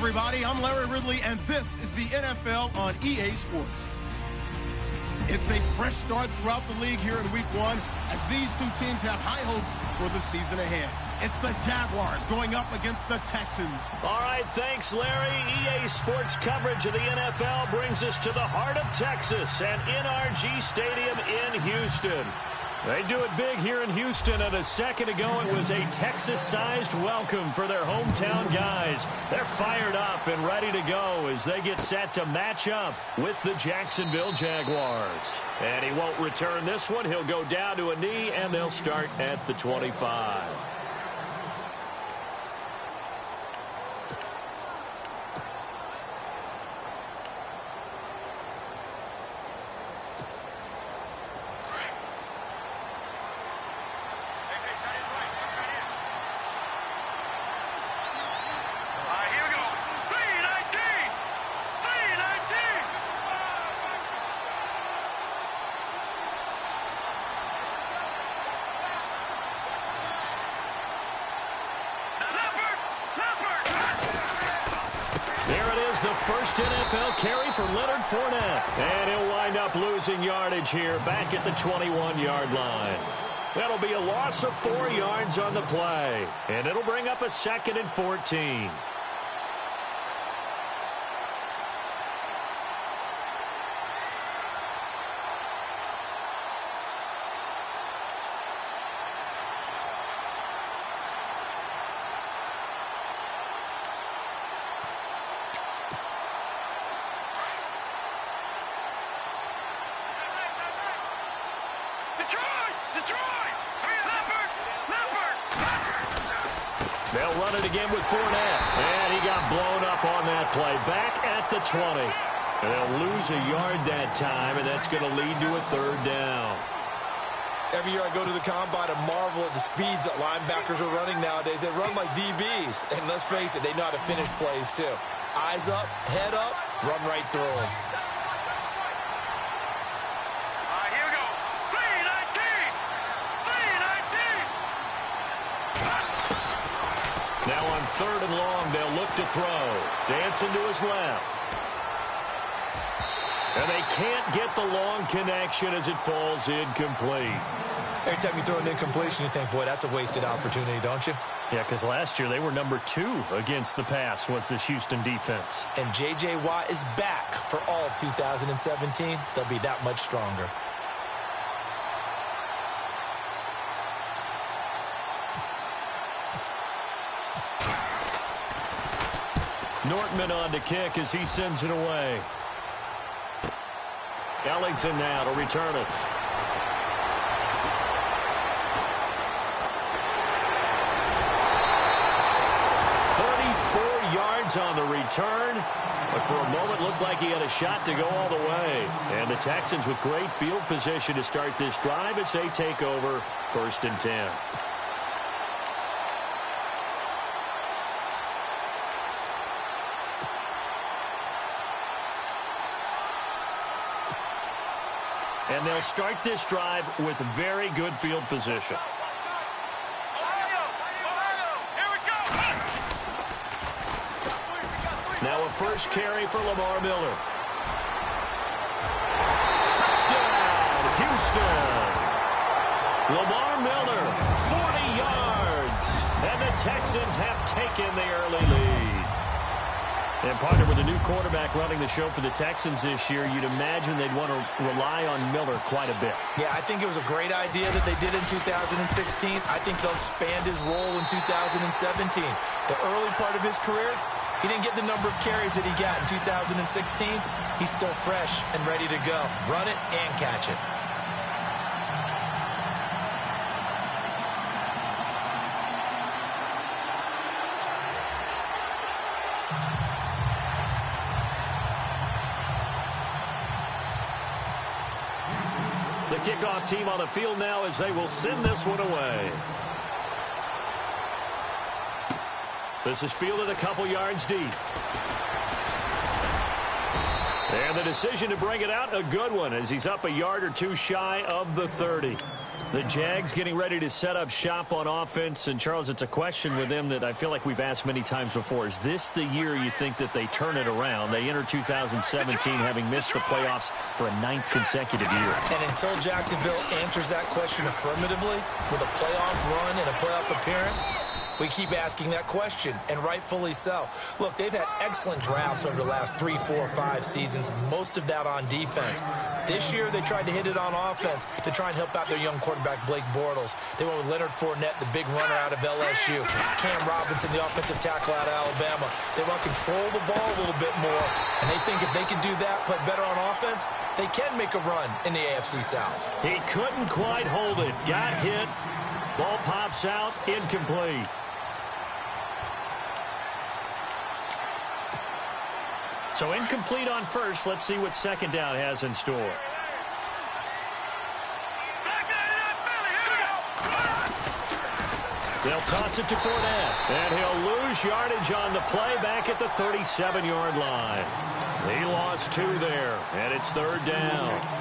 everybody. I'm Larry Ridley, and this is the NFL on EA Sports. It's a fresh start throughout the league here in Week 1 as these two teams have high hopes for the season ahead. It's the Jaguars going up against the Texans. All right, thanks, Larry. EA Sports coverage of the NFL brings us to the heart of Texas and NRG Stadium in Houston. They do it big here in Houston, and a second ago it was a Texas-sized welcome for their hometown guys. They're fired up and ready to go as they get set to match up with the Jacksonville Jaguars. And he won't return this one. He'll go down to a knee, and they'll start at the 25. The first NFL carry for Leonard Fournette. And he'll wind up losing yardage here back at the 21-yard line. That'll be a loss of 4 yards on the play. And it'll bring up a 2nd and 14. They'll run it again with Fournette. And he got blown up on that play. Back at the 20. And they'll lose a yard that time, and that's going to lead to a 3rd down. Every year I go to the combine and marvel at the speeds that linebackers are running nowadays. They run like DBs. And let's face it, they know how to finish plays too. Eyes up, head up, run right through them. Now on 3rd and long, they'll look to throw. Dancing to his left. And they can't get the long connection as it falls incomplete. Every time you throw an incompletion, you think, boy, that's a wasted opportunity, don't you? Yeah, because last year they were number 2 against the pass was this Houston defense. And J.J. Watt is back for all of 2017. They'll be that much stronger. Nortman on to kick as he sends it away. Ellington now to return it. 34 yards on the return, but for a moment looked like he had a shot to go all the way. And the Texans with great field position to start this drive as they take over 1st and 10. And they'll start this drive with very good field position. Now a first carry for Lamar Miller. Touchdown, Houston. Lamar Miller, 40 yards. And the Texans have taken the early lead. And partner with a new quarterback running the show for the Texans this year, you'd imagine they'd want to rely on Miller quite a bit. Yeah, I think it was a great idea that they did in 2016. I think they'll expand his role in 2017. The early part of his career, he didn't get the number of carries that he got in 2016. He's still fresh and ready to go. Run it and catch it. The kickoff team on the field now as they will send this one away. This is fielded a couple yards deep. And the decision to bring it out, a good one, as he's up a yard or two shy of the 30. The Jags getting ready to set up shop on offense. And, Charles, it's a question with them that I feel like we've asked many times before. Is this the year you think that they turn it around? They enter 2017 having missed the playoffs for a 9th consecutive year. And until Jacksonville answers that question affirmatively with a playoff run and a playoff appearance, we keep asking that question, and rightfully so. Look, they've had excellent drafts over the last 3, 4, 5 seasons, most of that on defense. This year, they tried to hit it on offense to try and help out their young quarterback, Blake Bortles. They went with Leonard Fournette, the big runner out of LSU. Cam Robinson, the offensive tackle out of Alabama. They want to control the ball a little bit more, and they think if they can do that, play better on offense, they can make a run in the AFC South. He couldn't quite hold it. Got hit. Ball pops out. Incomplete. So incomplete on first. Let's see what second down has in store. They'll toss it to Fournette. And he'll lose yardage on the play back at the 37-yard line. He lost 2 there, and it's 3rd down.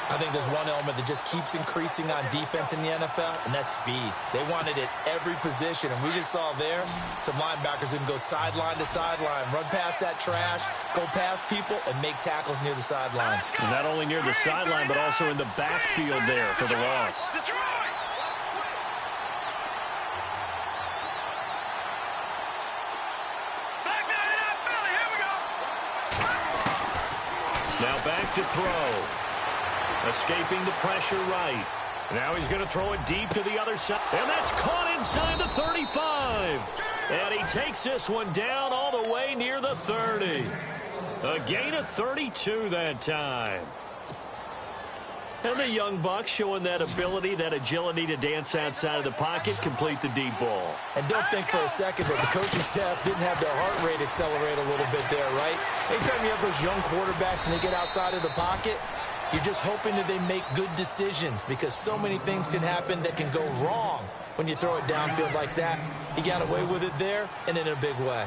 I think there's one element that just keeps increasing on defense in the NFL, and that's speed. They want it at every position, and we just saw there some linebackers who can go sideline to sideline, run past that trash, go past people, and make tackles near the sidelines. And not only near the sideline, but also in the backfield there for the loss. Now back to throw. Escaping the pressure right. Now he's going to throw it deep to the other side. And that's caught inside the 35. And he takes this one down all the way near the 30. A gain of 32 that time. And the young buck showing that ability, that agility to dance outside of the pocket, complete the deep ball. And don't think for a second that the coaching staff didn't have their heart rate accelerate a little bit there, right? Anytime you have those young quarterbacks and they get outside of the pocket, you're just hoping that they make good decisions, because so many things can happen that can go wrong when you throw it downfield like that. He got away with it there and in a big way.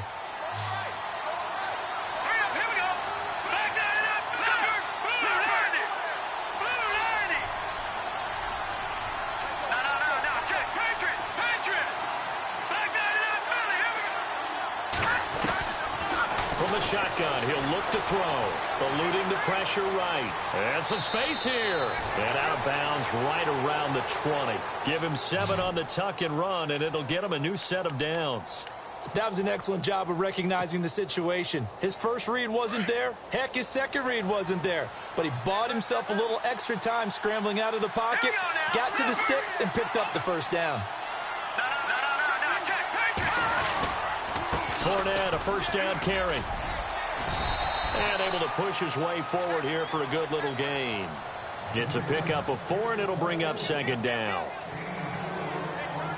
From the shotgun, he'll look to throw, eluding the pressure right. And some space here. And out of bounds right around the 20. Give him 7 on the tuck and run, and it'll get him a new set of downs. That was an excellent job of recognizing the situation. His first read wasn't there. Heck, his second read wasn't there. But he bought himself a little extra time scrambling out of the pocket, got to the sticks, and picked up the first down. Fournette, a first down carry. And able to push his way forward here for a good little gain. It's a pickup of 4, and it'll bring up second down.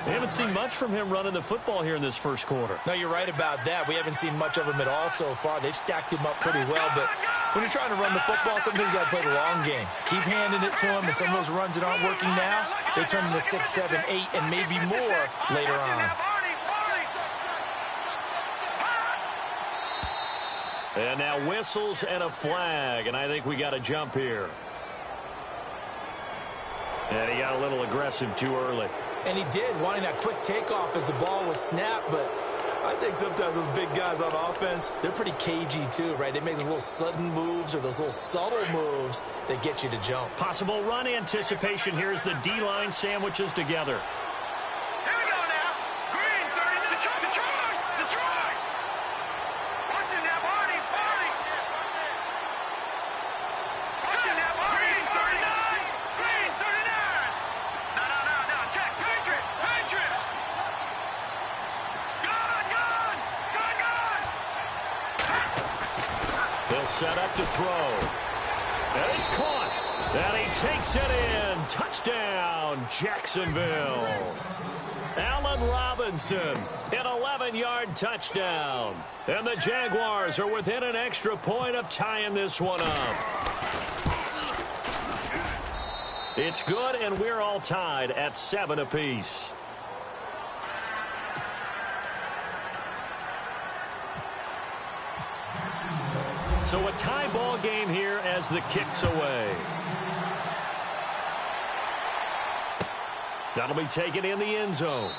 We haven't seen much from him running the football here in this first quarter. No, you're right about that. We haven't seen much of him at all so far. They've stacked him up pretty well, but when you're trying to run the football, sometimes you got to play the long game. Keep handing it to him, and some of those runs that aren't working now, they turn into 6, 7, 8, and maybe more later on. And now whistles and a flag, and I think we got a jump here. And he got a little aggressive too early. And he did, wanting that quick takeoff as the ball was snapped, but I think sometimes those big guys on offense, they're pretty cagey too, right? They make those little sudden moves or those little subtle moves that get you to jump. Possible run anticipation here as the D-line sandwiches together. Set up to throw. And it's caught. And he takes it in. Touchdown, Jacksonville. Allen Robinson, an 11-yard touchdown. And the Jaguars are within an extra point of tying this one up. It's good, and we're all tied at 7 apiece. So a tie ball game here as the kick's away. That'll be taken in the end zone.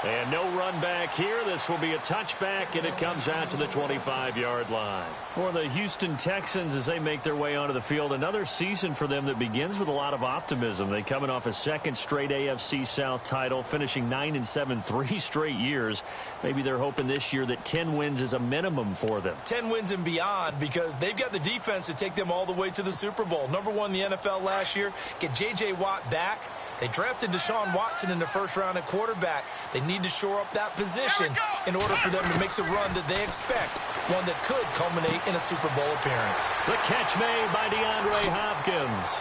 And no run back here. This will be a touchback, and it comes out to the 25-yard line. For the Houston Texans, as they make their way onto the field, another season for them that begins with a lot of optimism. They coming off a second straight AFC South title, finishing 9-7 3 straight years. Maybe they're hoping this year that 10 wins is a minimum for them. 10 wins and beyond, because they've got the defense to take them all the way to the Super Bowl. Number 1 in the NFL last year. Get J.J. Watt back. They drafted Deshaun Watson in the first round at quarterback. They need to shore up that position in order for them to make the run that they expect, one that could culminate in a Super Bowl appearance. The catch made by DeAndre Hopkins.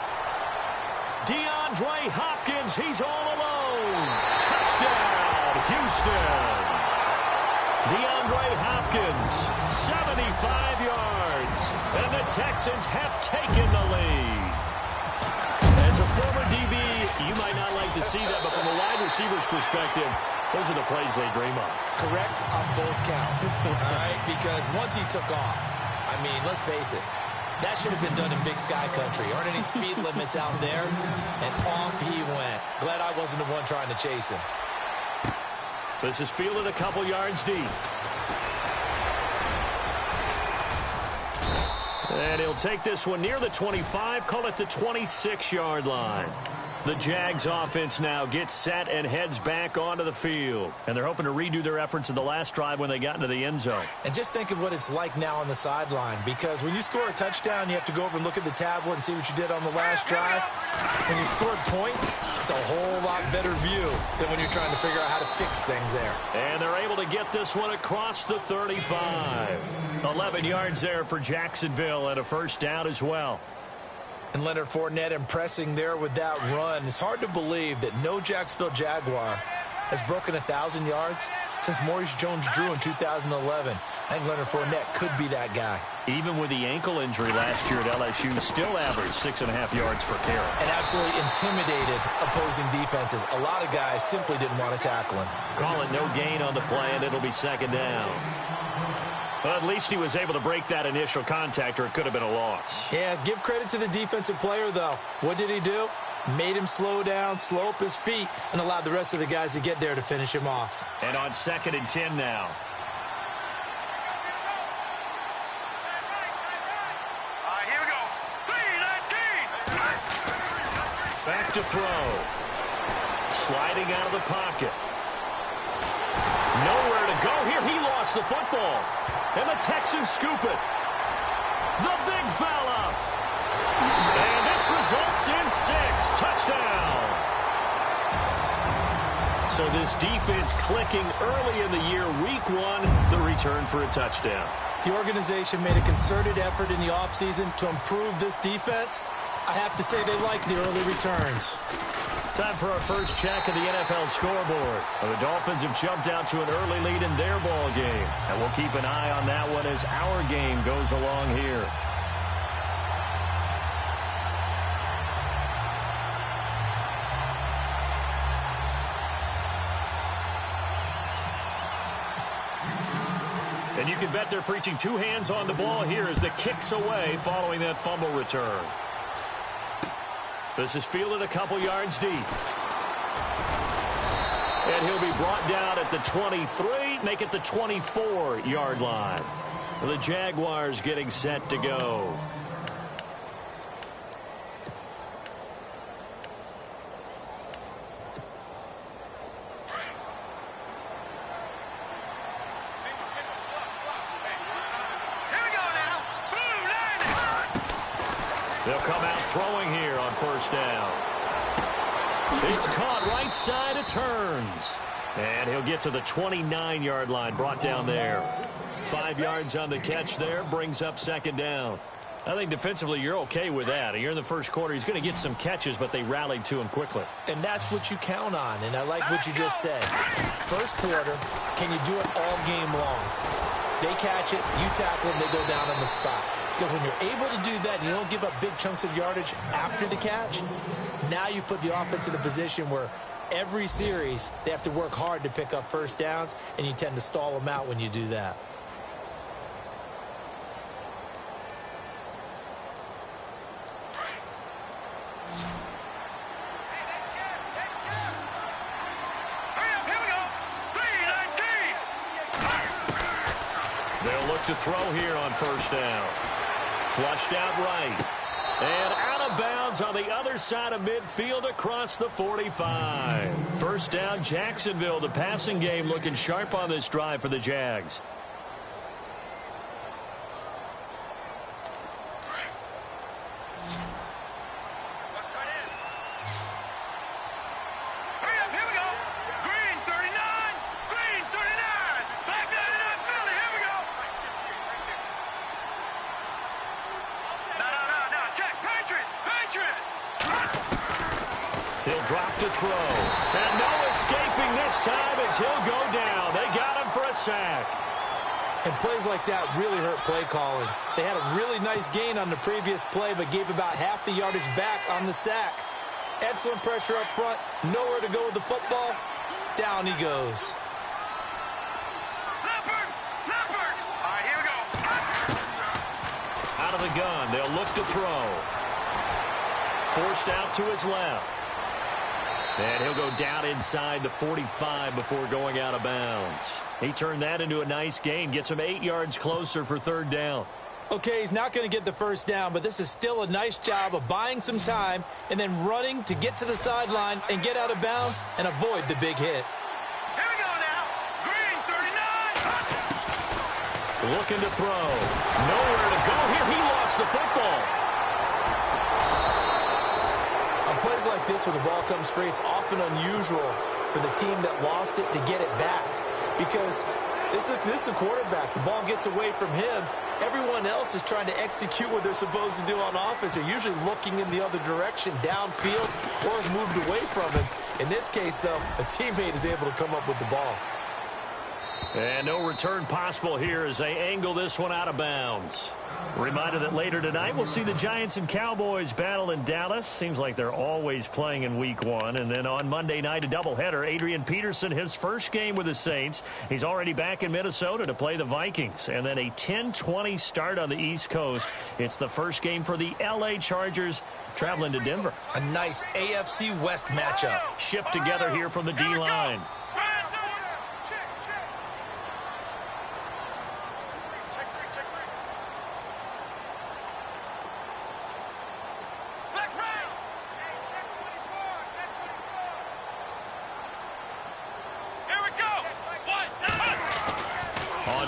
DeAndre Hopkins, he's all alone. Touchdown, Houston. DeAndre Hopkins, 75 yards. And the Texans have taken the lead. As a former DB, you might not like to see that, but from a wide receiver's perspective, those are the plays they dream of. Correct on both counts, all right? Because once he took off, I mean, let's face it, that should have been done in Big Sky Country. Aren't any speed limits out there? And off he went. Glad I wasn't the one trying to chase him. This is fielded a couple yards deep. And he'll take this one near the 25, call it the 26-yard line. The Jags offense now gets set and heads back onto the field. And they're hoping to redo their efforts in the last drive when they got into the end zone. And just think of what it's like now on the sideline, because when you score a touchdown, you have to go over and look at the tablet and see what you did on the last drive. When you scored points, it's a whole lot better view than when you're trying to figure out how to fix things there. And they're able to get this one across the 35. 11 yards there for Jacksonville and a first down as well. And Leonard Fournette impressing there with that run. It's hard to believe that no Jacksonville Jaguar has broken 1,000 yards since Maurice Jones-Drew in 2011. I think Leonard Fournette could be that guy. Even with the ankle injury last year at LSU, still averaged 6.5 yards per carry. And absolutely intimidated opposing defenses. A lot of guys simply didn't want to tackle him. Call it no gain on the play, and it'll be second down. But at least he was able to break that initial contact, or it could have been a loss. Yeah, give credit to the defensive player, though. What did he do? Made him slow down, slow up his feet, and allowed the rest of the guys to get there to finish him off. And on 2nd and 10 now. Here we go. 3-19. Back to throw. Sliding out of the pocket. Nowhere to go here. He lost the football. And the Texans scoop it. The big fella. And this results in 6. Touchdown. So this defense clicking early in the year. Week 1, the return for a touchdown. The organization made a concerted effort in the offseason to improve this defense. I have to say they like the early returns. Time for our first check of the NFL scoreboard. The Dolphins have jumped out to an early lead in their ball game. And we'll keep an eye on that one as our game goes along here. And you can bet they're preaching 2 hands on the ball here as the kick's away following that fumble return. This is fielded a couple yards deep. And he'll be brought down at the 23, make it the 24-yard line. The Jaguars getting set to go. They'll come out throwing here on first down. It's caught right side of turns. And he'll get to the 29-yard line, brought down there. 5 yards on the catch there, brings up second down. I think defensively you're okay with that. You're in the first quarter. He's going to get some catches, but they rallied to him quickly. And that's what you count on, and I like what you just said. First quarter, can you do it all game long? They catch it, you tackle them, they go down on the spot. Because when you're able to do that and you don't give up big chunks of yardage after the catch, now you put the offense in a position where every series they have to work hard to pick up first downs, and you tend to stall them out when you do that. look to throw here on first down. Flushed out right. And out of bounds on the other side of midfield across the 45. First down, Jacksonville. The passing game looking sharp on this drive for the Jags. He'll drop to throw. And no escaping this time as he'll go down. They got him for a sack. And plays like that really hurt play calling. They had a really nice gain on the previous play, but gave about half the yardage back on the sack. Excellent pressure up front. Nowhere to go with the football. Down he goes. Leopard! All right, here we go. Out of the gun, they'll look to throw. Forced out to his left. And he'll go down inside the 45 before going out of bounds. He turned that into a nice gain, gets him 8 yards closer for third down. Okay, he's not going to get the first down, but this is still a nice job of buying some time and then running to get to the sideline and get out of bounds and avoid the big hit. Here we go now. Green, 39. Looking to throw. Nowhere to go here. He lost the football. On plays like this where the ball comes free, it's often unusual for the team that lost it to get it back because this is the quarterback. The ball gets away from him. Everyone else is trying to execute what they're supposed to do on offense. They're usually looking in the other direction, downfield, or have moved away from him. In this case, though, a teammate is able to come up with the ball. And no return possible here as they angle this one out of bounds. Reminder that later tonight we'll see the Giants and Cowboys battle in Dallas. Seems like they're always playing in week 1. And then on Monday night, a doubleheader. Adrian Peterson, his first game with the Saints. He's already back in Minnesota to play the Vikings. And then a 10-20 start on the East Coast. It's the first game for the L.A. Chargers traveling to Denver. A nice AFC West matchup. Shift together here from the D-line.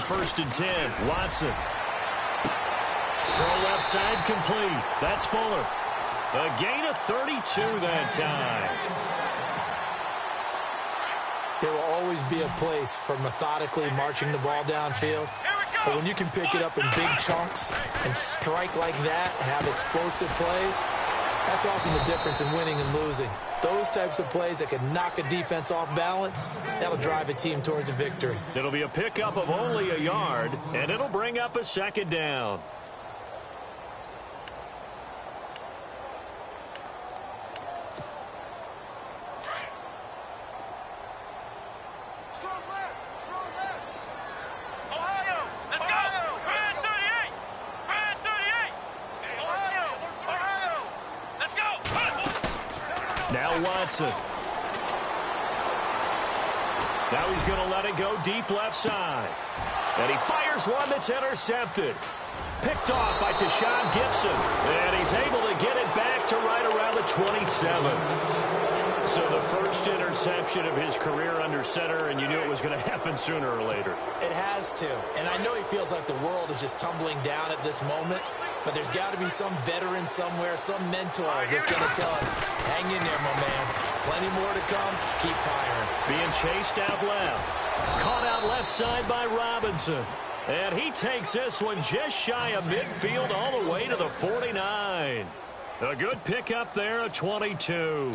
First and 10, Watson. Throw left side complete. That's Fuller. A gain of 32 that time. There will always be a place for methodically marching the ball downfield. But when you can pick it up in big chunks and strike like that, have explosive plays, that's often the difference in winning and losing. Those types of plays that can knock a defense off balance, that'll drive a team towards a victory. It'll be a pickup of only a yard, and it'll bring up a second down. Watson. Now he's going to let it go deep left side. And he fires one that's intercepted. Picked off by Tashawn Gibson. And he's able to get it back to right around the 27. So the first interception of his career under center, and you knew it was going to happen sooner or later. It has to. And I know he feels like the world is just tumbling down at this moment. But there's got to be some veteran somewhere, some mentor that's going to tell him, hang in there, my man. Plenty more to come. Keep firing. Being chased out left. Caught out left side by Robinson. And he takes this one just shy of midfield all the way to the 49. A good pickup there at 22.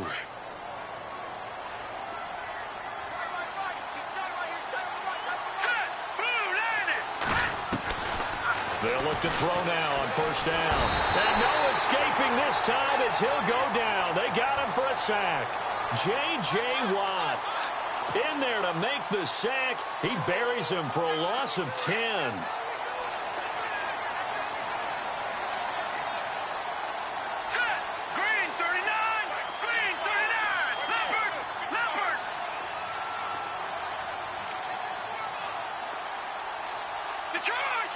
They'll look to throw now on first down. And no escaping this time as he'll go down. They got him for a sack. J.J. Watt in there to make the sack. He buries him for a loss of 10. Green 39. Green 39. Leopard. The charge.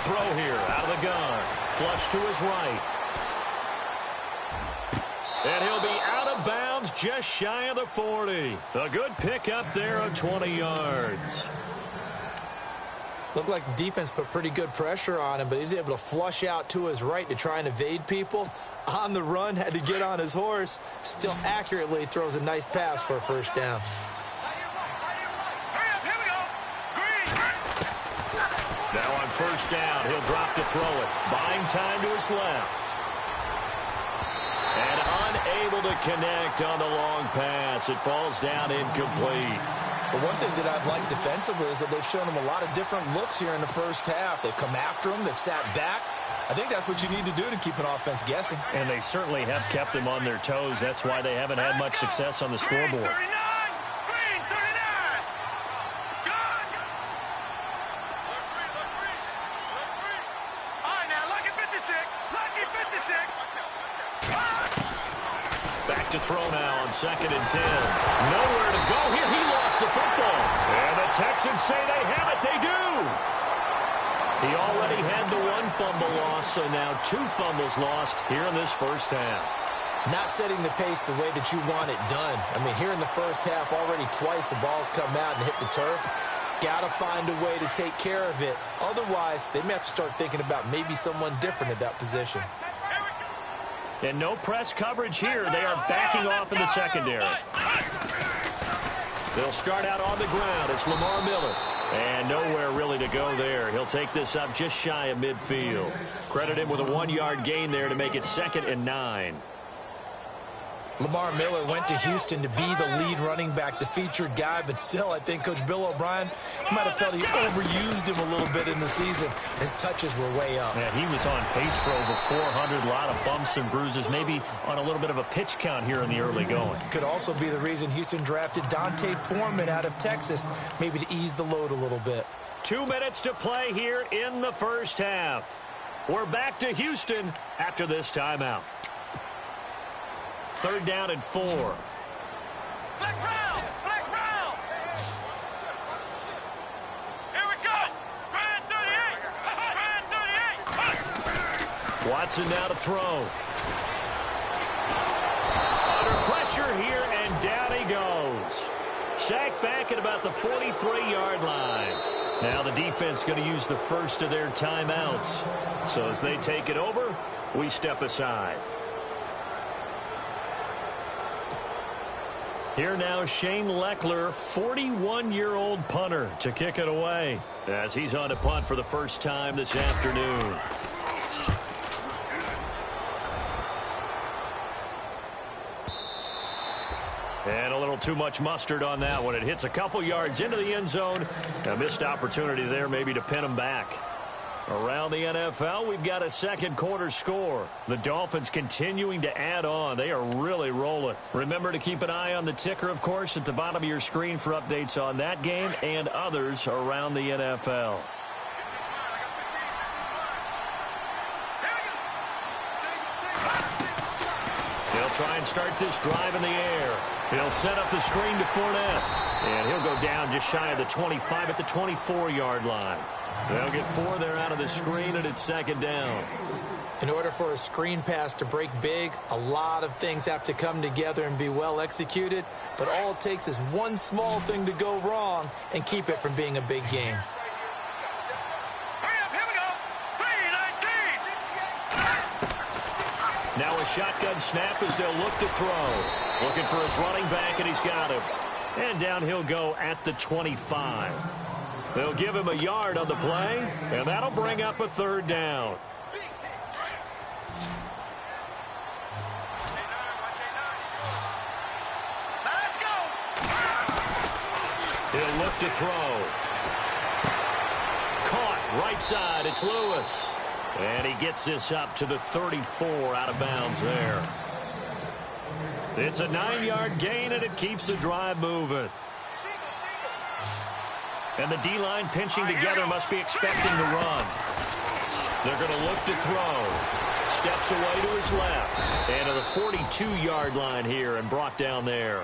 throw here out of the gun. Flush to his right. And he'll be out of bounds just shy of the 40. A good pickup there of 20 yards. Looked like the defense put pretty good pressure on him, but he's able to flush out to his right to try and evade people. On the run, had to get on his horse. Still accurately throws a nice pass for a first down. Now on first down, he'll drop to throw it. Buying time to his left. And unable to connect on the long pass. It falls down incomplete. But one thing that I've liked defensively is that they've shown him a lot of different looks here in the first half. They've come after him. They've sat back. I think that's what you need to do to keep an offense guessing. And they certainly have kept them on their toes. That's why they haven't had much success on the scoreboard. Back to throw now on 2nd and 10. Nowhere to go here. He lost the football. And the Texans say they have it. They do. He already had the 1 fumble loss, so now 2 fumbles lost here in this first half. Not setting the pace the way that you want it done. I mean, here in the first half, already twice the ball's come out and hit the turf. Got to find a way to take care of it. Otherwise, they may have to start thinking about maybe someone different at that position. And no press coverage here. They are backing off in the secondary. They'll start out on the ground. It's Lamar Miller. And nowhere really to go there. He'll take this up just shy of midfield. Credit him with a 1-yard gain there to make it 2nd and 9. Lamar Miller went to Houston to be the lead running back, the featured guy, but still I think Coach Bill O'Brien might have felt he overused him a little bit in the season. His touches were way up. Yeah, he was on pace for over 400, a lot of bumps and bruises, maybe on a little bit of a pitch count here in the early going. Could also be the reason Houston drafted Dante Foreman out of Texas, maybe to ease the load a little bit. 2 minutes to play here in the first half. We're back to Houston after this timeout. 3rd down and 4. Flex round! Flex round! Here we go! Brand 38! Brand 38! Watson now to throw. Under pressure here, and down he goes. Sacked back at about the 43-yard line. Now the defense going to use the first of their timeouts. So as they take it over, we step aside. Here now, Shane Leckler, 41-year-old punter, to kick it away as he's on to punt for the first time this afternoon. And a little too much mustard on that one. It hits a couple yards into the end zone. A missed opportunity there maybe to pin him back. Around the NFL, we've got a second quarter score. The Dolphins continuing to add on. They are really rolling. Remember to keep an eye on the ticker, of course, at the bottom of your screen for updates on that game and others around the NFL. He'll try and start this drive in the air. He'll set up the screen to Fournette. And he'll go down just shy of the 25 at the 24-yard line. They'll get 4 there out of the screen, and it's 2nd down. In order for a screen pass to break big, a lot of things have to come together and be well executed. But all it takes is one small thing to go wrong and keep it from being a big game. Hurry up, here we go! 3-19! Now a shotgun snap as they'll look to throw. Looking for his running back, and he's got him. And down he'll go at the 25. They'll give him a yard on the play, and that'll bring up a 3rd down. Now let's go! He'll look to throw. Caught right side. It's Lewis. And he gets this up to the 34 out of bounds there. It's a 9-yard gain, and it keeps the drive moving. And the D-line pinching together must be expecting the run. They're going to look to throw. Steps away to his left. And to the 42-yard line here and brought down there.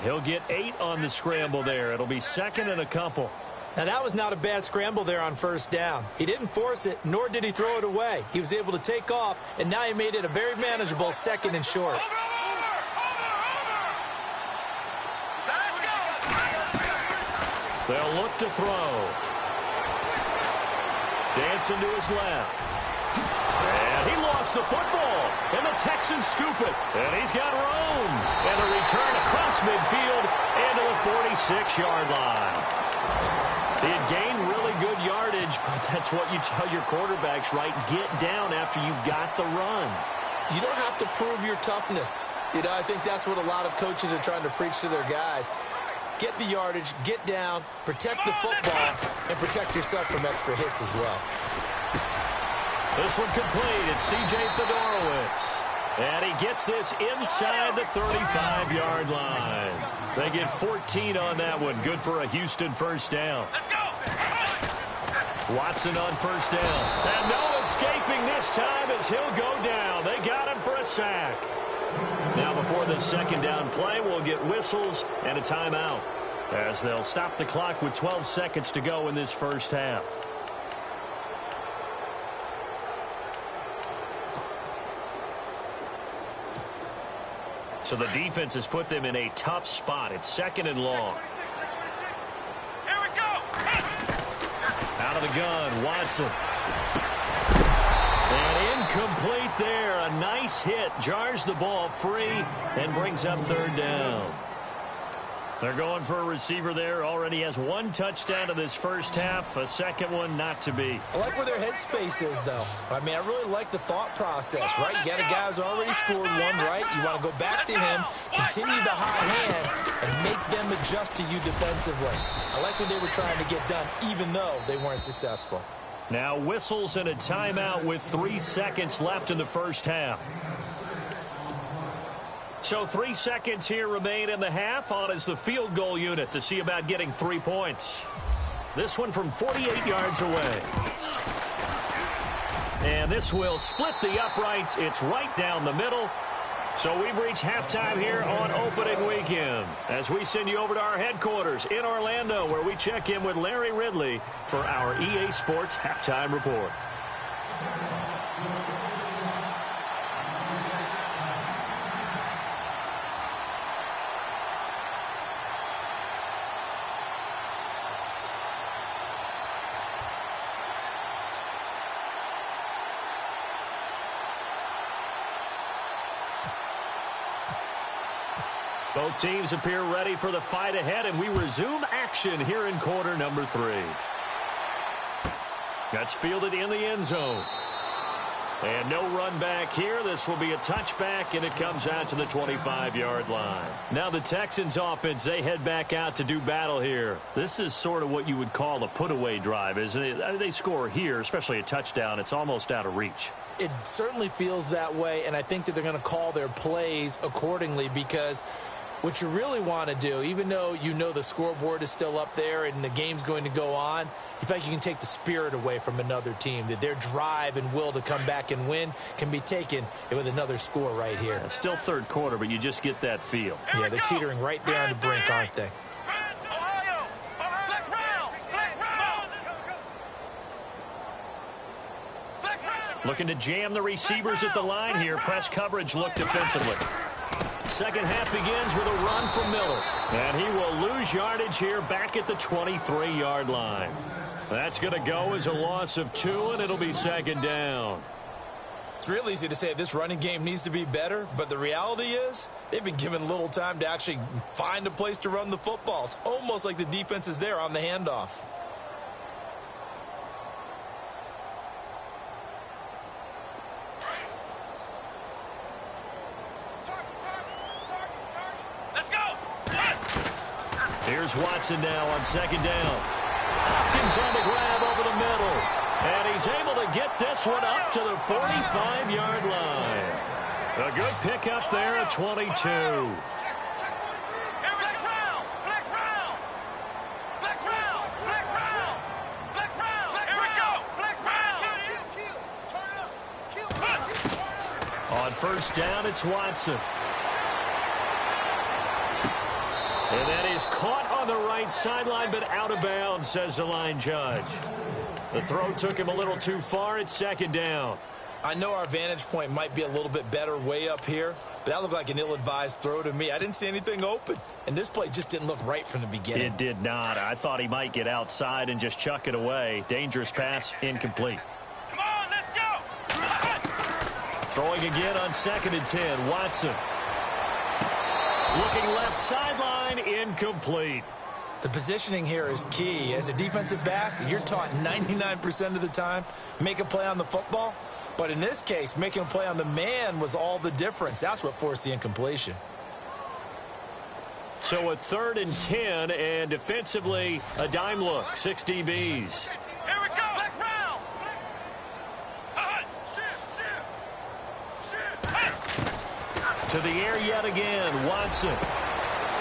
He'll get 8 on the scramble there. It'll be 2nd and a couple. Now, that was not a bad scramble there on first down. He didn't force it, nor did he throw it away. He was able to take off, and now he made it a very manageable 2nd and short. They'll look to throw. Dancing to his left. And he lost the football. And the Texans scoop it. And he's got room. And a return across midfield into the 46-yard line. He had gained really good yardage, but that's what you tell your quarterbacks, right? Get down after you got the run. You don't have to prove your toughness. You know, I think that's what a lot of coaches are trying to preach to their guys. Get the yardage, get down, protect the football, and protect yourself from extra hits as well. This one complete. It's C.J. Fedorowicz. And he gets this inside the 35-yard line. They get 14 on that one. Good for a Houston first down. Watson on first down. And no escaping this time as he'll go down. They got him for a sack. Now before the 2nd down play, we'll get whistles and a timeout as they'll stop the clock with 12 seconds to go in this first half. So the defense has put them in a tough spot. It's 2nd and long. Here we go. Out of the gun, Watson. And incomplete there. A nice hit. Jars the ball free and brings up 3rd down. They're going for a receiver there. Already has 1 touchdown in this first half. A 2nd one not to be. I like where their headspace is, though. I mean, I really like the thought process, right? You got a guy who's already scored 1, right? You want to go back to him, continue the high hand, and make them adjust to you defensively. I like what they were trying to get done, even though they weren't successful. Now whistles and a timeout with 3 seconds left in the first half. So 3 seconds here remain in the half. On is the field goal unit to see about getting 3 points. This one from 48 yards away. And this will split the uprights. It's right down the middle. So we've reached halftime here on opening weekend as we send you over to our headquarters in Orlando, where we check in with Larry Ridley for our EA Sports Halftime Report. Both teams appear ready for the fight ahead, and we resume action here in quarter number 3. That's fielded in the end zone. And no run back here. This will be a touchback, and it comes out to the 25-yard line. Now the Texans offense, they head back out to do battle here. This is sort of what you would call a put-away drive, isn't it? I mean, they score here, especially a touchdown. It's almost out of reach. It certainly feels that way, and I think that they're going to call their plays accordingly, because what you really want to do, even though you know the scoreboard is still up there and the game's going to go on, you feel like you can take the spirit away from another team, that their drive and will to come back and win can be taken with another score right here. It's still third quarter, but you just get that feel. Yeah, they're teetering right there on the brink, aren't they? Looking to jam the receivers at the line here. Press coverage look defensively. Second half begins with a run from Miller. And he will lose yardage here back at the 23-yard line. That's going to go as a loss of 2, and it'll be second down. It's real easy to say this running game needs to be better, but the reality is they've been given little time to actually find a place to run the football. It's almost like the defense is there on the handoff. Here's Watson now on second down. Hopkins on the grab over the middle. And he's able to get this one up to the 45-yard line. A good pickup there at 22. On first down, it's Watson. And that is caught on the right sideline, but out of bounds, says the line judge. The throw took him a little too far. It's second down. I know our vantage point might be a little bit better way up here, but that looked like an ill-advised throw to me. I didn't see anything open, and this play just didn't look right from the beginning. It did not. I thought he might get outside and just chuck it away. Dangerous pass, incomplete. Come on, let's go. Throwing again on 2nd and 10. Watson. Looking left sideline, incomplete. The positioning here is key. As a defensive back, you're taught 99% of the time, make a play on the football. But in this case, making a play on the man was all the difference. That's what forced the incompletion. So a 3rd and 10, and defensively, a dime look. 6 DBs. Here we go. Let's round. To the air yet again. Watson.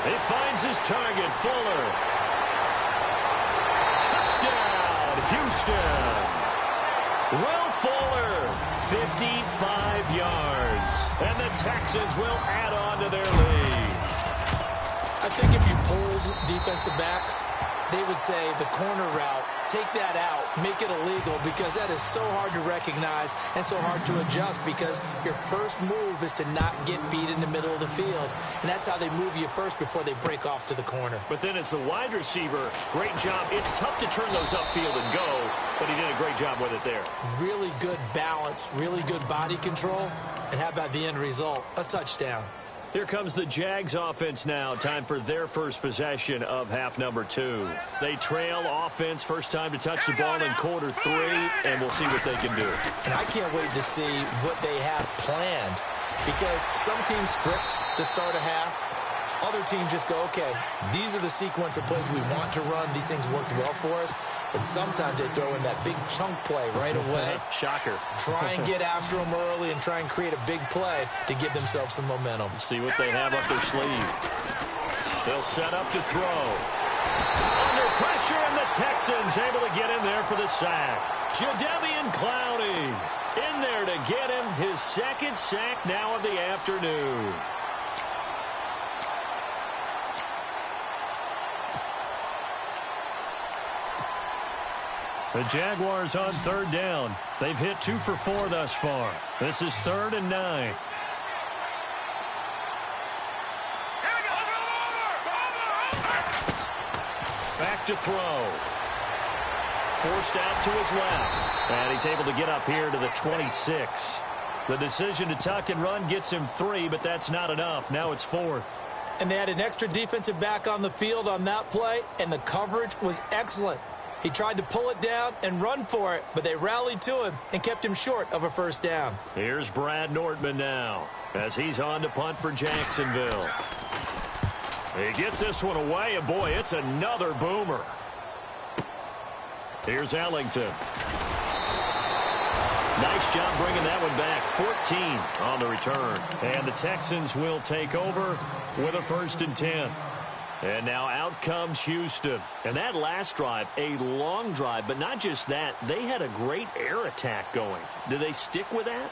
He finds his target. Fuller. Touchdown, Houston. Will Fuller, 55 yards. And the Texans will add on to their lead. I think if you pulled defensive backs, they would say the corner route, take that out, make it illegal, because that is so hard to recognize and so hard to adjust, because your first move is to not get beat in the middle of the field. And that's how they move you first before they break off to the corner. But then as the wide receiver, great job. It's tough to turn those upfield and go, but he did a great job with it there. Really good balance, really good body control. And how about the end result? A touchdown. Here comes the Jags offense now. Time for their first possession of half number 2. They trail offense, first time to touch the ball in quarter 3, and we'll see what they can do. And I can't wait to see what they have planned, because some teams script to start a half. Other teams just go, okay, these are the sequence of plays we want to run. These things worked well for us. And sometimes they throw in that big chunk play right away. Shocker. Try and get after them early and try and create a big play to give themselves some momentum. See what they have up their sleeve. They'll set up to throw. Under pressure, and the Texans able to get in there for the sack. Jadeveon Clowney in there to get him his 2nd sack now of the afternoon. The Jaguars on 3rd down. They've hit 2 for 4 thus far. This is 3rd and 9. Back to throw. Forced out to his left. And he's able to get up here to the 26. The decision to tuck and run gets him 3, but that's not enough. Now it's 4th. And they had an extra defensive back on the field on that play, and the coverage was excellent. He tried to pull it down and run for it, but they rallied to him and kept him short of a first down. Here's Brad Nortman now as he's on to punt for Jacksonville. He gets this one away, and boy, it's another boomer. Here's Ellington. Nice job bringing that one back. 14 on the return. And the Texans will take over with a 1st and 10. And now out comes Houston. And that last drive, a long drive, but not just that. They had a great air attack going. Do they stick with that?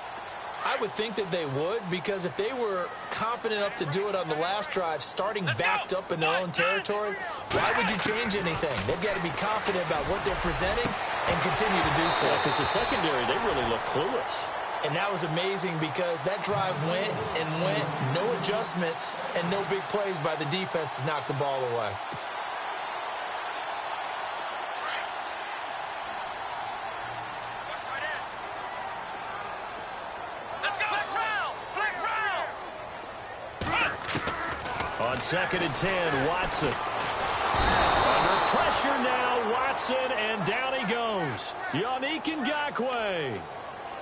I would think that they would, because if they were confident enough to do it on the last drive, starting backed up in their own territory, why would you change anything? They've got to be confident about what they're presenting and continue to do so. Because the secondary, they really look clueless. And that was amazing, because that drive went and went, no adjustments and no big plays by the defense to knock the ball away. On 2nd and 10, Watson. Under pressure now, Watson, and down he goes. Yannick Ngakoue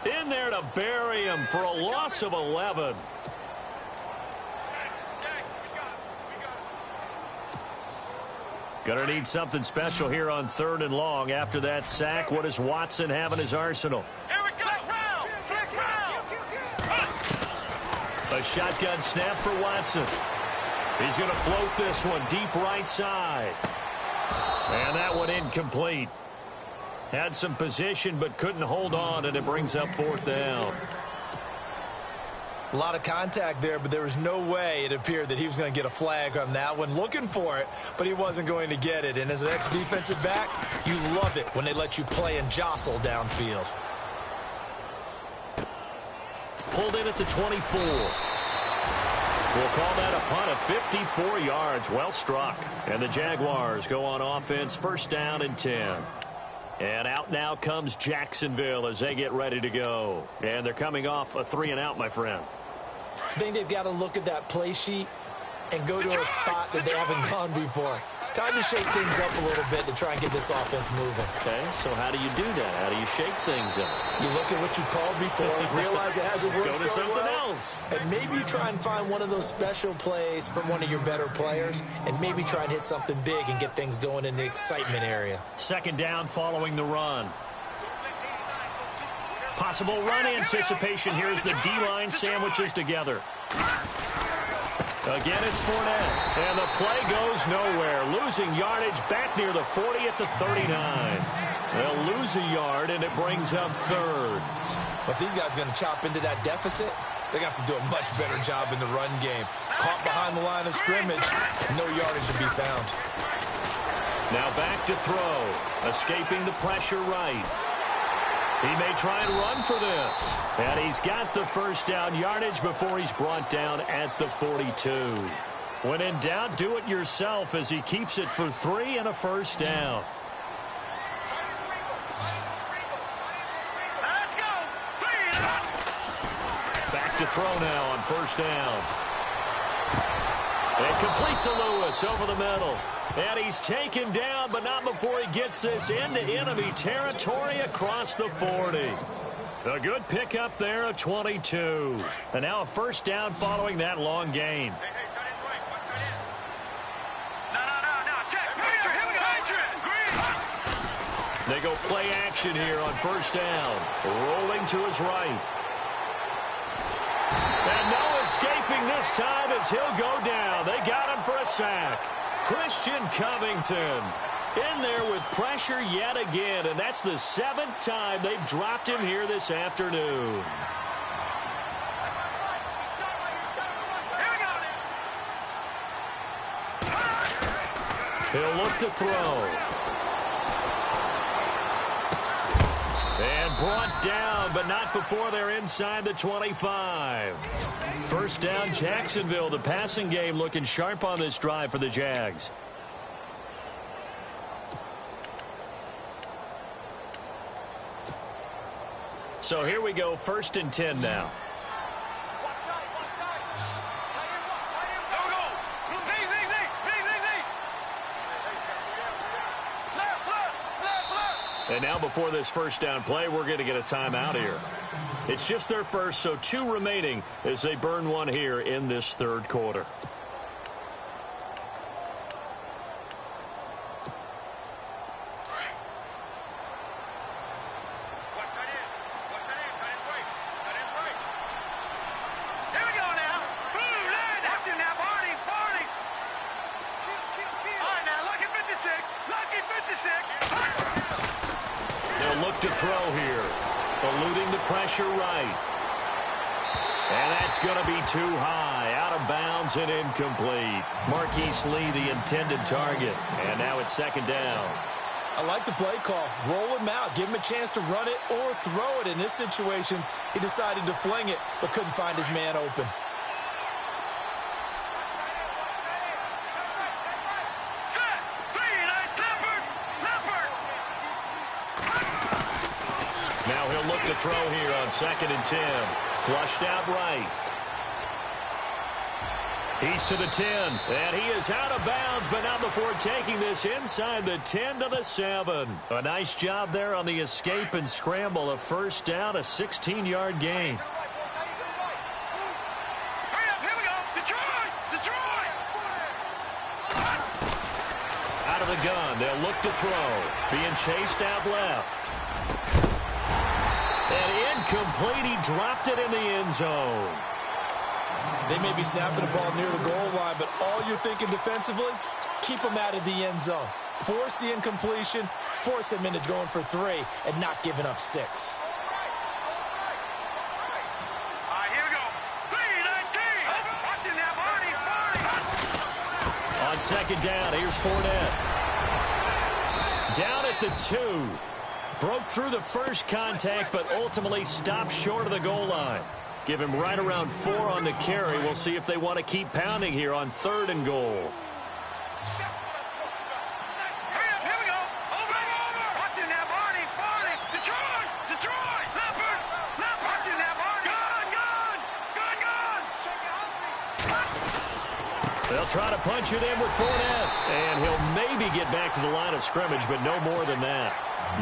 in there to bury him for a loss of 11. Gonna need something special here on 3rd and long. After that sack, what does Watson have in his arsenal? Here we go. A shotgun snap for Watson. He's going to float this one deep right side. And that one incomplete. Had some position but couldn't hold on, and it brings up 4th down. A lot of contact there, but there was no way it appeared that he was going to get a flag on that one. Looking for it, but he wasn't going to get it. And as an ex-defensive back, you love it when they let you play and jostle downfield. Pulled in at the 24. We'll call that a punt of 54 yards. Well struck. And the Jaguars go on offense, first down and 10. And out now comes Jacksonville as they get ready to go. And they're coming off a 3-and-out, my friend. I think they've got to look at that play sheet and go to a spot that they haven't gone before. Time to shake things up a little bit to try and get this offense moving. Okay, so how do you do that? How do you shake things up? You look at what you called before, realize it hasn't worked Go to so something well, else. and maybe you try and find one of those special plays from one of your better players, and maybe try and hit something big and get things going in the excitement area. Second down following the run. Possible run anticipation here as the D-line sandwiches together. Again, it's Fournette, and the play goes nowhere. Losing yardage back near the 40 at the 39. They'll lose a yard, and it brings up third. But these guys going to chop into that deficit? They got to do a much better job in the run game. Caught behind the line of scrimmage, no yardage to be found. Now back to throw, escaping the pressure right. He may try and run for this. And he's got the first down yardage before he's brought down at the 42. When in doubt, do it yourself as he keeps it for 3 and a first down. Let's go. Back to throw now on first down. And complete to Lewis over the middle. And he's taken down, but not before he gets this into enemy territory across the 40. A good pickup there at 22. And now a first down following that long gain. No. Check. Here we go. They go play action here on first down. Rolling to his right. And no escaping this time as he'll go down. They got him for a sack. Christian Covington in there with pressure yet again, and that's the 7th time they've dropped him here this afternoon. He'll look to throw. And brought down, but not before they're inside the 25. First down, Jacksonville. The passing game looking sharp on this drive for the Jags. So here we go, first and 10 now. And now before this first down play, we're going to get a timeout here. It's just their first, so 2 remaining as they burn one here in this third quarter. Look to throw here, eluding the pressure right. And that's going to be too high, out of bounds and incomplete. Marquise Lee, the intended target, and now it's second down. I like the play call. Roll him out, give him a chance to run it or throw it. In this situation, he decided to fling it, but couldn't find his man open. To throw here on second and 10. Flushed out right. He's to the 10. And he is out of bounds, but not before taking this inside the 10 to the 7. A nice job there on the escape and scramble. A first down, a 16-yard gain. Hurry up, here we go. Detroit! Out of the gun, they'll look to throw. Being chased out left. And incomplete, he dropped it in the end zone. They may be snapping the ball near the goal line, but all you're thinking defensively, keep them out of the end zone. Force the incompletion, force them into going for 3, and not giving up 6. All right, here we go. 3 second down. Here's Fournette. Down at the 2. Broke through the first contact, but ultimately stopped short of the goal line. Give him right around 4 on the carry. We'll see if they want to keep pounding here on 3rd and goal. Here we go. Over. Watch it now, Barney. Detroit. Leopard. Watch it now, Barney. Gun. They'll try to punch it in with Fournette. And he'll maybe get back to the line of scrimmage, but no more than that.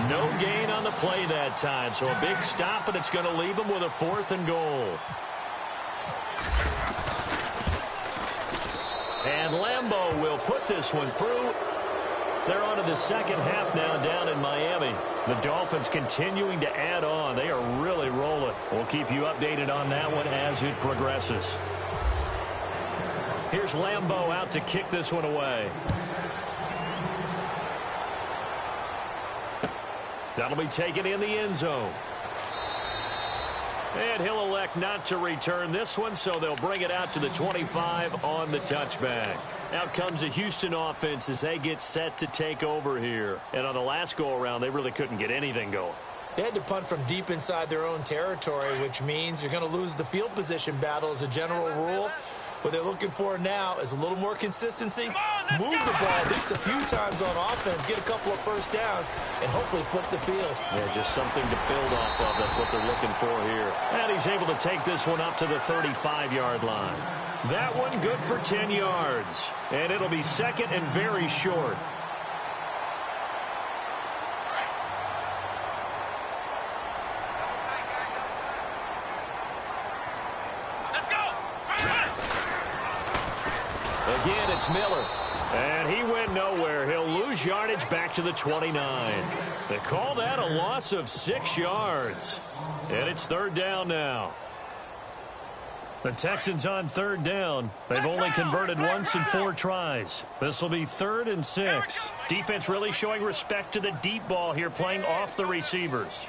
No gain on the play that time. So a big stop, and it's going to leave him with a 4th and goal. And Lambeau will put this one through. They're on to the second half now down in Miami. The Dolphins continuing to add on. They are really rolling. We'll keep you updated on that one as it progresses. Here's Lambeau out to kick this one away. That'll be taken in the end zone. And he'll elect not to return this one, so they'll bring it out to the 25 on the touchback. Out comes the Houston offense as they get set to take over here. And on the last go-around, they really couldn't get anything going. They had to punt from deep inside their own territory, which means you're going to lose the field position battle as a general rule. What they're looking for now is a little more consistency, move the ball at least a few times on offense, get a couple of first downs, and hopefully flip the field. Yeah, just something to build off of. That's what they're looking for here. And he's able to take this one up to the 35-yard line. That one good for 10 yards. And it'll be second and very short. Again, it's Miller. And he went nowhere. He'll lose yardage back to the 29. They call that a loss of 6 yards. And it's 3rd down now. The Texans on 3rd down. They've only converted once in 4 tries. This will be 3rd and 6. Defense really showing respect to the deep ball here, playing off the receivers.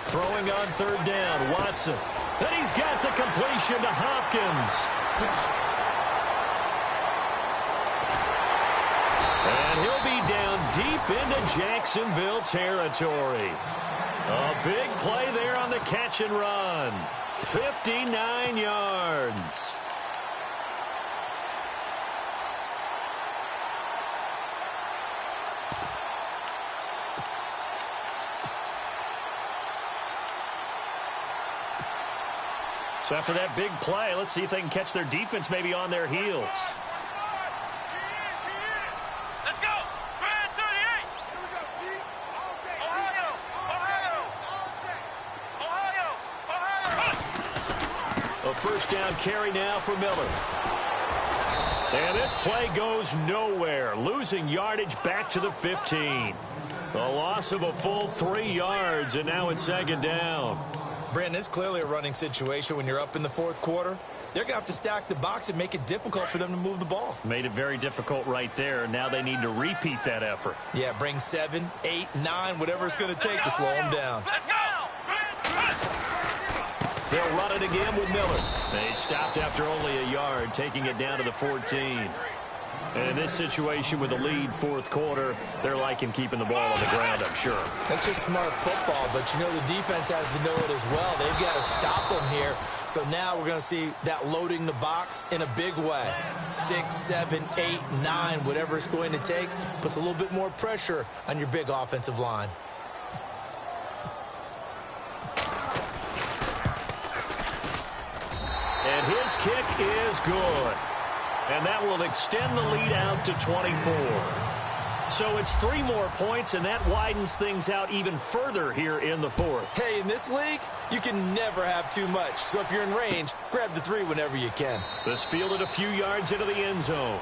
Throwing on 3rd down, Watson. And he's got the completion to Hopkins. And he'll be down deep into Jacksonville territory. A big play there on the catch and run. 59 yards. So after that big play, let's see if they can catch their defense maybe on their heels. Let's go. Brand 38. Here we go, D. All day. Ohio. A first down carry now for Miller. And this play goes nowhere, losing yardage back to the 15. A loss of a full 3 yards, and now it's 2nd down. Brandon, it's clearly a running situation when you're up in the 4th quarter. They're going to have to stack the box and make it difficult for them to move the ball. Made it very difficult right there. Now they need to repeat that effort. Yeah, bring 7, 8, 9, whatever it's going to take to slow them down. Let's go. They'll run it again with Miller. They stopped after only a yard, taking it down to the 14. And in this situation with the lead 4th quarter, they're liking keeping the ball on the ground, I'm sure. That's just smart football, but you know the defense has to know it as well. They've got to stop them here. So now we're going to see that loading the box in a big way. 6, 7, 8, 9, whatever it's going to take, puts a little bit more pressure on your big offensive line. And his kick is good. And that will extend the lead out to 24. So it's 3 more points, and that widens things out even further here in the 4th. Hey, in this league, you can never have too much. So if you're in range, grab the 3 whenever you can. This fielded a few yards into the end zone.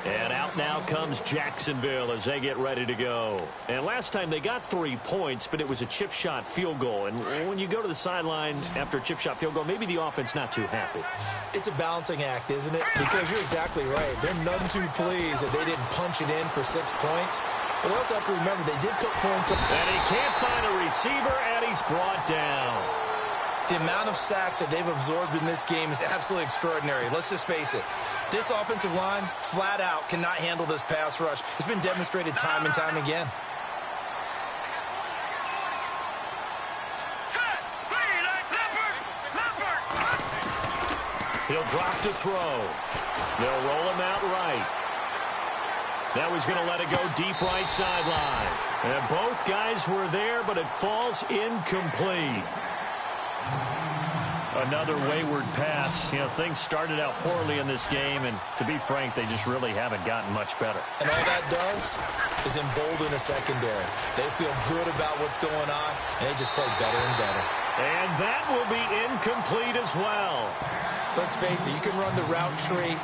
And out now comes Jacksonville as they get ready to go. And last time they got 3 points, but it was a chip shot field goal. And when you go to the sideline after a chip shot field goal, maybe the offense not too happy. It's a balancing act, isn't it? Because you're exactly right. They're none too pleased that they didn't punch it in for 6 points. But we also have to remember they did put points up. And he can't find a receiver, and he's brought down. The amount of sacks that they've absorbed in this game is absolutely extraordinary. Let's just face it. This offensive line, flat out, cannot handle this pass rush. It's been demonstrated time and time again. He'll drop to throw. They'll roll him out right. Now he's going to let it go deep right sideline. And both guys were there, but it falls incomplete. Another wayward pass. You know, things started out poorly in this game, and to be frank, they just really haven't gotten much better. And all that does is embolden a secondary. They feel good about what's going on, and they just play better and better. And that will be incomplete as well. Let's face it, you can run the route tree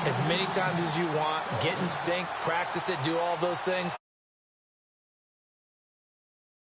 as many times as you want, get in sync, practice it, do all those things.